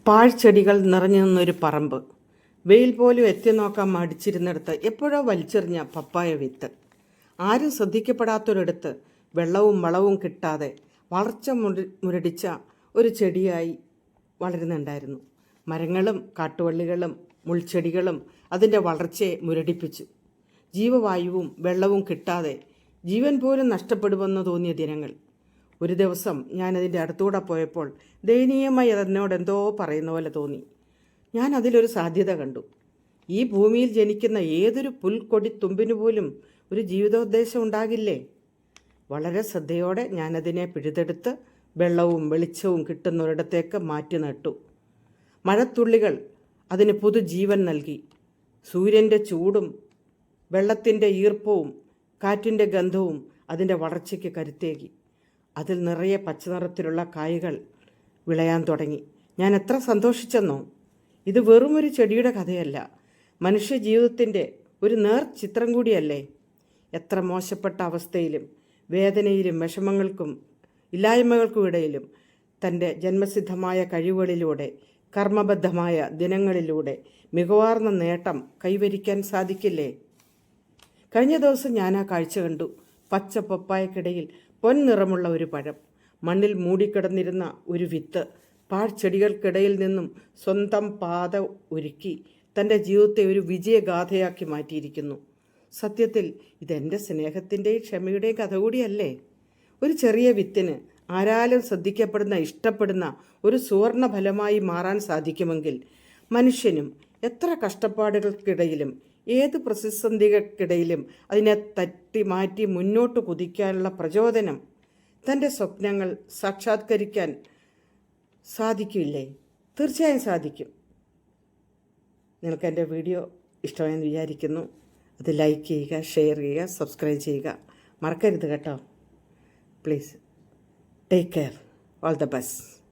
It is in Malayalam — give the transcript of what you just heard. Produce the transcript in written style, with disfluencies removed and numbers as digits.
പാഴ്ചെടികൾ നിറഞ്ഞു നിന്നൊരു പറമ്പ്. വെയിൽ പോലും എത്തി നോക്കാൻ മടിച്ചിരുന്നിടത്ത് എപ്പോഴോ വലിച്ചെറിഞ്ഞ പപ്പായ വിത്ത്. ആരും ശ്രദ്ധിക്കപ്പെടാത്തൊരിടത്ത് വെള്ളവും വളവും കിട്ടാതെ വളർച്ച മുരടിച്ച ഒരു ചെടിയായി വളരുന്നുണ്ടായിരുന്നു. മരങ്ങളും കാട്ടുവള്ളികളും മുൾച്ചെടികളും അതിൻ്റെ വളർച്ചയെ മുരടിപ്പിച്ചു. ജീവവായുവും വെള്ളവും കിട്ടാതെ ജീവൻ പോലും നഷ്ടപ്പെടുമെന്ന് തോന്നിയ ദിനങ്ങൾ. ഒരു ദിവസം ഞാനതിൻ്റെ അടുത്തൂടെ പോയപ്പോൾ ദയനീയമായി അതെന്നോട് എന്തോ പറയുന്ന പോലെ തോന്നി. ഞാൻ അതിലൊരു സാധ്യത കണ്ടു. ഈ ഭൂമിയിൽ ജനിക്കുന്ന ഏതൊരു പുൽക്കൊടി തുമ്പിനു പോലും ഒരു ജീവിതോദ്ദേശം ഉണ്ടാകില്ലേ? വളരെ ശ്രദ്ധയോടെ ഞാനതിനെ പിഴുതെടുത്ത് വെള്ളവും വെളിച്ചവും കിട്ടുന്നൊരിടത്തേക്ക് മാറ്റി നട്ടു. മഴത്തുള്ളികൾ അതിന് പുതുജീവൻ നൽകി. സൂര്യൻ്റെ ചൂടും വെള്ളത്തിൻ്റെ ഈർപ്പവും കാറ്റിൻ്റെ ഗന്ധവും അതിൻ്റെ വളർച്ചയ്ക്ക് കരുത്തേകി. അതിൽ നിറയെ പച്ചനിറത്തിലുള്ള കായ്കൾ വിളയാൻ തുടങ്ങി. ഞാൻ എത്ര സന്തോഷിച്ചെന്നോ! ഇത് വെറുമൊരു ചെടിയുടെ കഥയല്ല, മനുഷ്യ ജീവിതത്തിൻ്റെ ഒരു നേർ ചിത്രം കൂടിയല്ലേ. എത്ര മോശപ്പെട്ട അവസ്ഥയിലും വേദനയിലും വിഷമങ്ങൾക്കും ഇല്ലായ്മകൾക്കും ഇടയിലും തൻ്റെ ജന്മസിദ്ധമായ കഴിവുകളിലൂടെ കർമ്മബദ്ധമായ ദിനങ്ങളിലൂടെ മികവാർന്ന നേട്ടം കൈവരിക്കാൻ സാധിക്കില്ലേ? കഴിഞ്ഞ ദിവസം ഞാൻ ആ കാഴ്ച കണ്ടു. പച്ച പപ്പായക്കിടയിൽ പൊൻനിറമുള്ള ഒരു പഴം, മണ്ണിൽ മൂടിക്കിടന്നിരുന്ന ഒരു വിത്ത് പാഴ്ചെടികൾക്കിടയിൽ നിന്നും സ്വന്തം പാത ഒരുക്കി തൻ്റെ ജീവിതത്തെ ഒരു വിജയഗാഥയാക്കി മാറ്റിയിരിക്കുന്നു. സത്യത്തിൽ ഇതെൻ്റെ സ്നേഹത്തിൻ്റെയും ക്ഷമയുടെയും കഥ കൂടിയല്ലേ? ഒരു ചെറിയ വിത്തിന് ആരാലും ശ്രദ്ധിക്കപ്പെടുന്ന ഇഷ്ടപ്പെടുന്ന ഒരു സുവർണ ഫലമായി മാറാൻ സാധിക്കുമെങ്കിൽ മനുഷ്യനും എത്ര കഷ്ടപ്പാടുകൾക്കിടയിലും ഏത് പ്രതിസന്ധികൾക്കിടയിലും അതിനെ തട്ടി മാറ്റി മുന്നോട്ട് കുതിക്കാനുള്ള പ്രചോദനം, തൻ്റെ സ്വപ്നങ്ങൾ സാക്ഷാത്കരിക്കാൻ സാധിക്കില്ലേ? തീർച്ചയായും സാധിക്കും. നിങ്ങൾക്ക് എൻ്റെ വീഡിയോ ഇഷ്ടമായെന്ന് വിചാരിക്കുന്നു. അത് ലൈക്ക് ചെയ്യുക, ഷെയർ ചെയ്യുക, സബ്സ്ക്രൈബ് ചെയ്യുക. മറക്കരുത് കേട്ടോ. Please take care. All the best.